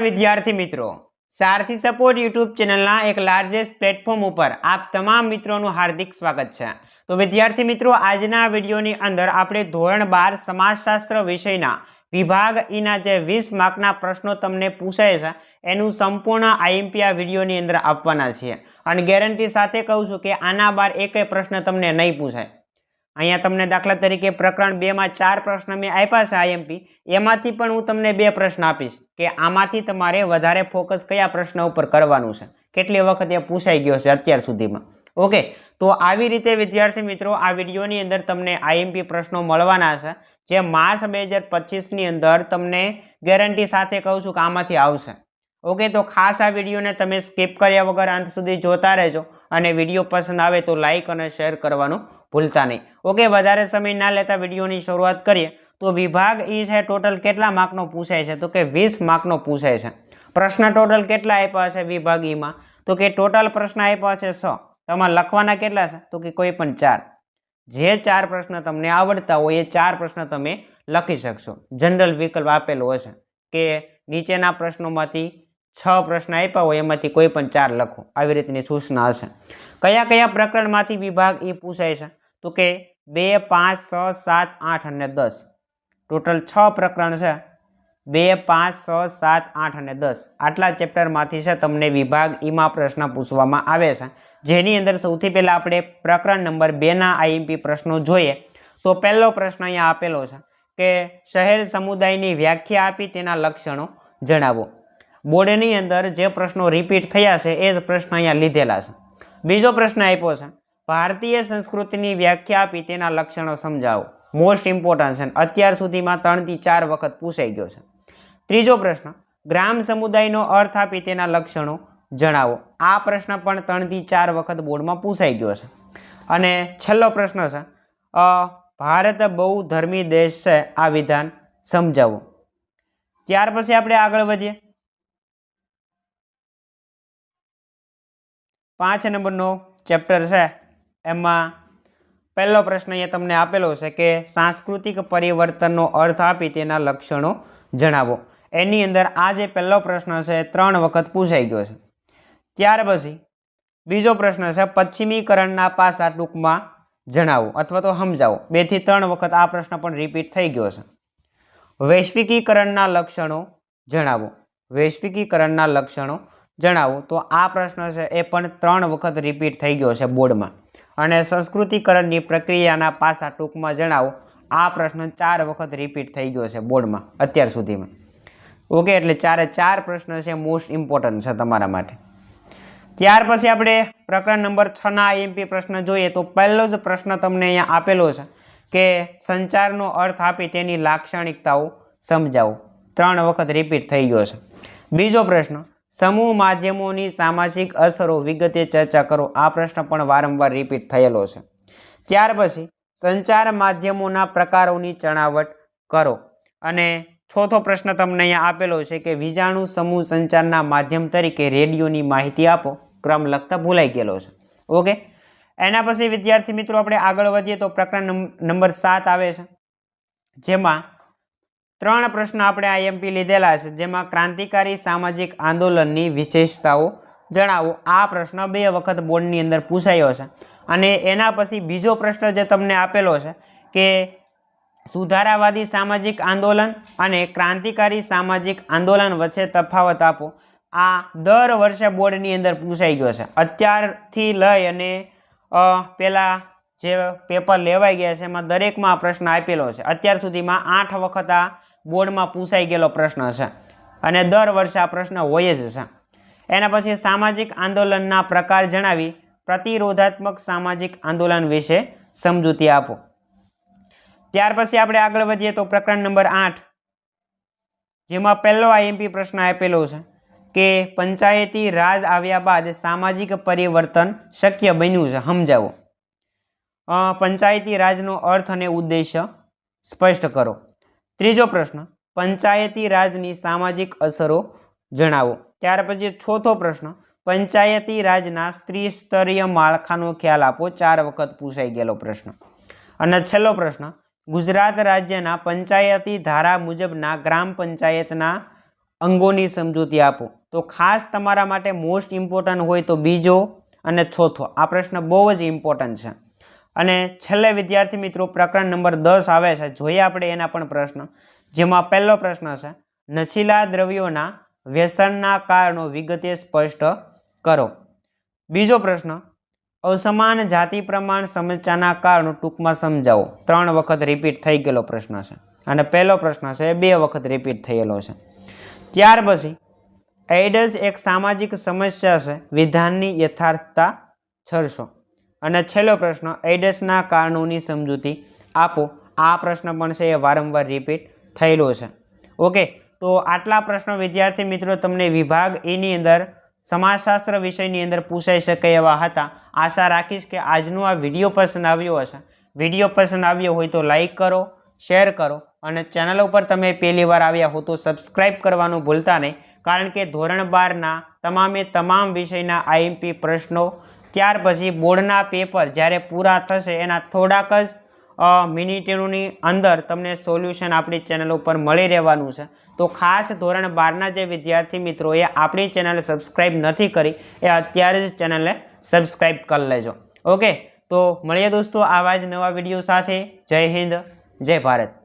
विद्यार्थी मित्रों, सारथी support YouTube चैनलना एक लार्जेस्ट प्लेटफॉर्म पर आप तमाम मित्रों हार्दिक स्वागत है। तो विद्यार्थी मित्रों, आजना विडियोनी अंदर आपणे धोरण 12 समाजशास्त्र विषयना विभाग ईना जे 20 मार्कना प्रश्नों तमने पूछाय छे एनु संपूर्ण आईएमपी आ विडियोनी अंदर आपवाना छे अने गेरंटी साथे कहूं छुं के आना बार एकेय प्रश्न तमने नहीं पूछाय। अहींया तमने दाखला तरीके प्रकरण 2 में 4 प्रश्न मैं आप्या छे आईएमपी, एमांथी पण हूँ तमने 2 प्रश्न आपीश के आमांथी तमारे वधारे फोकस कया प्रश्न उपर करवानुं छे, केटली वखत ए पूछाई गयो छे अत्यार सुधीमां। ओके, तो आवी रीते विद्यार्थी मित्रों आ विडियोनी अंदर तमने आईएमपी प्रश्नों मळवाना छे जे मार्च 2025 नी अंदर तमने गेरंटी साथे कहूं छुं के आमांथी आवशे। ओके, तो खास आ विडियोने तमे स्कीप कर्या वगर अंत सुधी जोता रहेजो अने विडियो पसंद आवे तो लाइक अने शेर करवानुं भूलता नहीं। ओके, वधारे समय ना लेता विडियोनी शुरुआत करीए। तो विभाग ई है टोटल केटला मार्कनो पूछाय छे तो के 20 मार्कनो पूछाय छे। प्रश्न टोटल केटला आप्या छे विभाग ई मां तो के टोटल प्रश्न आप्या छे 100। तमारे लखवाना केटला छे तो के कोई पण 4। जे 4 प्रश्न तमने आवडता होय ए 4 प्रश्न तमे लखी शकशो। जनरल विकल्प आपेलो हशे के नीचेना प्रश्नोमांथी 6 प्रश्न आप्या होय एमांथी कोई पण 4 लखो, आवी रीतनी सूचना हशे। कया कया प्रकरणमांथी विभाग ई पूछाय छे तो के 2, 5, 6, 7, 8 અને 10 टोटल 6 प्रकरण है। 2, 5, 6, 7, 8 અને 10 आटला चेप्टर मांथी छे तमने विभाग ई मां प्रश्न पूछवामां आवे छे, जेनी अंदर सौथी पहेला आपणे प्रकरण नंबर 2 ना आईएमपी प्रश्नों जोईए। तो पहेलो प्रश्न अहींया आपेलो छे के शहेर समुदायनी व्याख्या आपी तेना लक्षणों जणावो। बोर्डनी अंदर जे प्रश्नों रिपीट थया छे ए ज प्रश्न अहींया लीधेला छे। बीजो प्रश्न आप्यो छे भारतीय संस्कृतिनी व्याख्या आपी तेना लक्षणों समजावो। मोस्ट इम्पोर्टન્ટ है, अत्यार सुधीमां 3 થી 4 वखत पूछाई गयो छे। त्रीजो प्रश्न ग्राम समुदायनो अर्थ आपी तेना लक्षणों जणावो। आ प्रश्न पण 3 થી 4 वखत बोर्डमां पूछाई गयो छे। अने छेल्लो प्रश्न छे भारत बहुधर्मी देश छे, आ विधान समजावो। त्यार पछी आपणे आगळ वधीए। 5 नंबरनो चेप्टर है, एमां पहलो प्रश्न ये तमने आपेलो छे के सांस्कृतिक परिवर्तननो अर्थ आपी तेना लक्षणों जणावो। एनी अंदर आ जे पहलो प्रश्न छे 3 वखत पूछाई गयो छे। त्यार पछी बीजो प्रश्न छे पश्चिमीकरणना पासा टूंकमां जणावो अथवा तो समजावो। 2 થી 3 वखत आ प्रश्न पण रिपीट थई गयो छे। वैश्विकीकरणना लक्षणों जणावो। वैश्विकीकरणना लक्षणों जणावो। तो आ प्रश्न छे ए पण 3 वखत रिपीट थई गयो छे बोर्डमां। अने संस्कृतिकरणनी प्रक्रियाना पासा टूंकमां जणावो। आ प्रश्न 4 वखत रिपीट थई गयो छे बोर्डमां अत्यार सुधीमां। ओके, एटले 4 प्रश्न छे मोस्ट इम्पोर्टન્ટ छे तमारा माटे। त्यार पछी आपणे प्रकरण नंबर 6 ना आईएमपी प्रश्न जोईए। तो पहेलो ज प्रश्न तमने अहींया आपेलो छे के संचारनो अर्थ आपी तेनी लाक्षणिकताओ समजावो। 3 वखत रिपीट थई गयो छे। बीजो प्रश्न समूह माध्यमोनी सामाजिक असरो विगते चर्चा करो। आ प्रश्न पण वारंवार रिपीट थयेलो छे। त्यार पछी संचार माध्यमोना प्रकारोनी चणावट करो। अने चौथो प्रश्न तमने अहींया आपेलो छे के वीजाणु समूह संचारना माध्यम तरीके रेडियोनी माहिती आपो। क्रम लखता भूलाई गेलो छे। ओके, एना पछी विद्यार्थी मित्रों आपणे आगळ वधीए तो प्रकरण नंबर 7 आवे छे, जेमां 3 प्रश्न आपणे आईएमपी लीधेला छे, जेमां क्रांतिकारी सामाजिक आंदोलननी विशेषताओ जणावो। आ प्रश्न 2 वखत बोर्डनी अंदर पूछायो छे। अने एना पछी बीजो प्रश्न जे तमने आपेलो छे के सुधारावादी सामाजिक आंदोलन अने क्रांतिकारी सामाजिक आंदोलन वच्चे तफावत आपो। आ दर वर्षे बोर्डनी अंदर पूछाई गयो छे। अत्यारथी लई अने पेला जे पेपर लेवाई गया छे एमां दरेकमां प्रश्न आपेलो छे। अत्यार सुधीमां 8 वखत आ बोर्डमां पूछाई गेलो प्रश्न छे अने दर वर्षे आ प्रश्न होय ज छे। एना पछी सामाजिक आंदोलनना प्रकार जणावी प्रतिरोधात्मक सामाजिक आंदोलन विषे समजूती आपो। त्यार पछी आपणे आगळ वधीए तो प्रकरण नंबर 8, जेमां पहेलो आईएमपी प्रश्न आपेलो छे के पंचायती राज आव्या बाद सामाजिक परिवर्तन शक्य बन्युं छे, समजावो। पंचायती राजनो अर्थ अने उद्देश्य स्पष्ट करो। त्रीजो प्रश्न पंचायती राजनी सामाजिक असरो जणावो। त्यार पछी चौथो प्रश्न पंचायती राजना त्रिस्तरीय माळखानो ख्याल आपो। 4 वखत पूछाई गेलो प्रश्न। अने छेल्लो प्रश्न गुजरात राज्यना पंचायती धारा मुजबना ग्राम पंचायतना અંગોની સમજૂતી આપો. તો ખાસ તમારા માટે મોસ્ટ ઇમ્પોર્ટન્ટ હોય તો બીજો અને ચોથો આ પ્રશ્ન બહુ જ ઇમ્પોર્ટન્ટ છે. અને છેલ્લે વિદ્યાર્થી મિત્રો પ્રકરણ નંબર 10 આવે છે, જોઈએ આપણે એના પણ પ્રશ્ન, જેમાં પહેલો પ્રશ્ન છે નશીલા દ્રવ્યોના વ્યસનના કારણો વિગતે સ્પષ્ટ કરો. બીજો પ્રશ્ન અસમાન જાતિ પ્રમાણ સમસ્યાના કારણો ટૂંકમાં સમજાવો. 3 વખત રિપીટ થઈ ગયેલો પ્રશ્ન છે અને પહેલો પ્રશ્ન છે 2 વખત રિપીટ થયેલો છે. ત્યાર પછી એઇડ્સ એક સામાજિક સમસ્યા છે, વિધાનની યથાર્થતા છરશો. અને છેલ્લો પ્રશ્ન એઇડ્સના કારણોની સમજૂતી આપો. આ પ્રશ્ન પણ છે એ વારંવાર રિપીટ થયેલો છે. ઓકે, તો આટલા પ્રશ્નો વિદ્યાર્થી મિત્રો તમને વિભાગ એની અંદર સમાજશાસ્ત્ર વિષયની અંદર પૂછાઈ શકે એવા હતા. આશા રાખીશ કે આજનો આ વિડીયો પસંદ આવ્યો હશે. વિડીયો પસંદ આવ્યો હોય તો લાઈક કરો, શેર કરો અને ચેનલ ઉપર તમે પહેલી વાર આવ્યા હો તો સબસ્ક્રાઈબ કરવાનું ભૂલતા નહીં. કારણ કે ધોરણ 12ના તમામ વિષયના આઈએમપી પ્રશ્નો, ત્યાર પછી બોર્ડના પેપર જ્યારે પૂરા થશે એના થોડાક જ મિનિટોની અંદર તમને સોલ્યુશન આપણી ચેનલ ઉપર મળી રહેવાનું છે. તો ખાસ ધોરણ 12ના જે વિદ્યાર્થી મિત્રોએ આપણી ચેનલ સબસ્ક્રાઈબ નથી કરી એ અત્યારે જ ચેનલને સબસ્ક્રાઈબ કરી લેજો. ઓકે, તો મળીએ દોસ્તો આવા જ નવા વિડીયો સાથે. જય હિન્દ, જય ભારત.